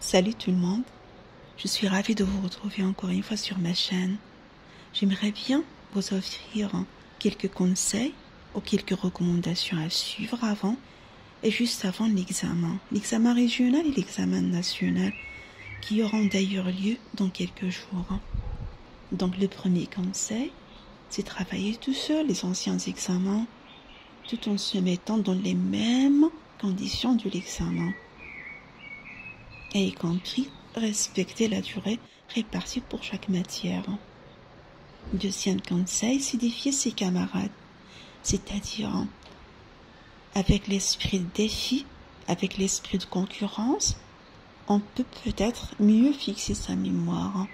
Salut tout le monde, je suis ravie de vous retrouver encore une fois sur ma chaîne. J'aimerais bien vous offrir quelques conseils ou quelques recommandations à suivre avant et juste avant l'examen régional et l'examen national qui auront d'ailleurs lieu dans quelques jours. Donc le premier conseil, c'est travailler tout seul les anciens examens tout en se mettant dans les mêmes conditions de l'examen. Et y compris respecter la durée répartie pour chaque matière. Deuxième conseil, c'est défier ses camarades, c'est-à-dire avec l'esprit de défi, avec l'esprit de concurrence, on peut peut-être mieux fixer sa mémoire.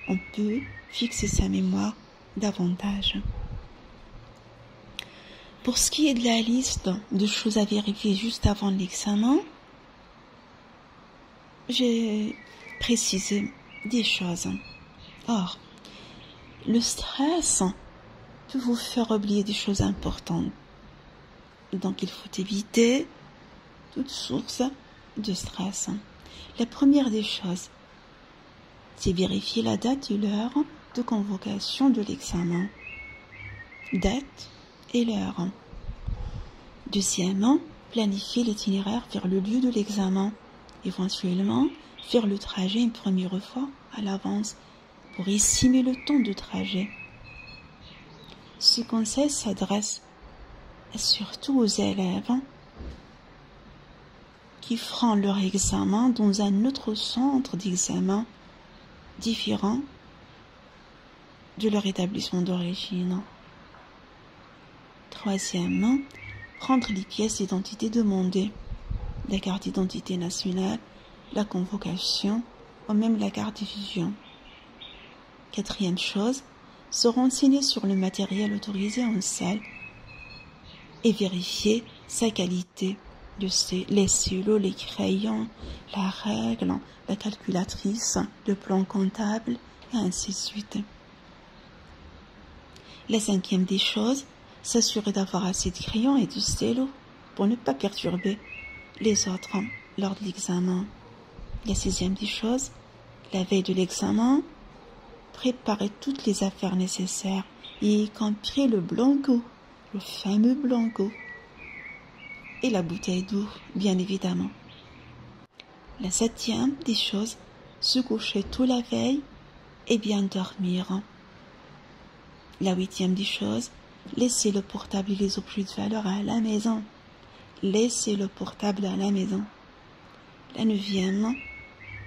On peut fixer sa mémoire davantage. Pour ce qui est de la liste de choses à vérifier juste avant l'examen, j'ai précisé des choses. Or, le stress peut vous faire oublier des choses importantes. Donc, il faut éviter toute source de stress. La première des choses, c'est vérifier la date et l'heure de convocation de l'examen. Date et l'heure. Deuxièmement, planifier l'itinéraire vers le lieu de l'examen. Éventuellement, faire le trajet une première fois à l'avance pour estimer le temps de trajet. Ce conseil s'adresse surtout aux élèves qui feront leur examen dans un autre centre d'examen différent de leur établissement d'origine. Troisièmement, prendre les pièces d'identité demandées, la carte d'identité nationale, la convocation ou même la carte d'étudiant. Quatrième chose, se renseigner sur le matériel autorisé en salle et vérifier sa qualité, les stylos, les crayons, la règle, la calculatrice, le plan comptable et ainsi de suite. La cinquième des choses, s'assurer d'avoir assez de crayons et de stylos pour ne pas perturber les autres lors de l'examen. La sixième des choses, la veille de l'examen, préparer toutes les affaires nécessaires, y compris le blanco, le fameux blanco, et la bouteille d'eau, bien évidemment. La septième des choses, se coucher tôt la veille et bien dormir. La huitième des choses, laisser le portable et les objets de valeur à la maison. Laissez le portable à la maison. La neuvième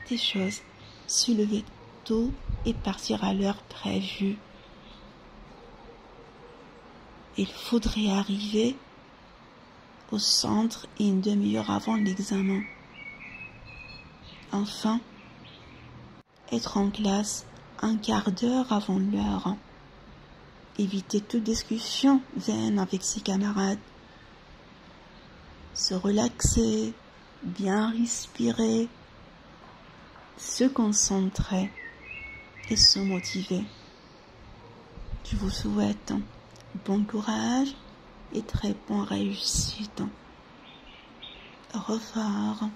des choses, se lever tôt et partir à l'heure prévue. Il faudrait arriver au centre une demi-heure avant l'examen. Enfin, être en classe un quart d'heure avant l'heure. Éviter toute discussion vaine avec ses camarades. Se relaxer, bien respirer, se concentrer et se motiver. Je vous souhaite bon courage et très bonne réussite. Au revoir.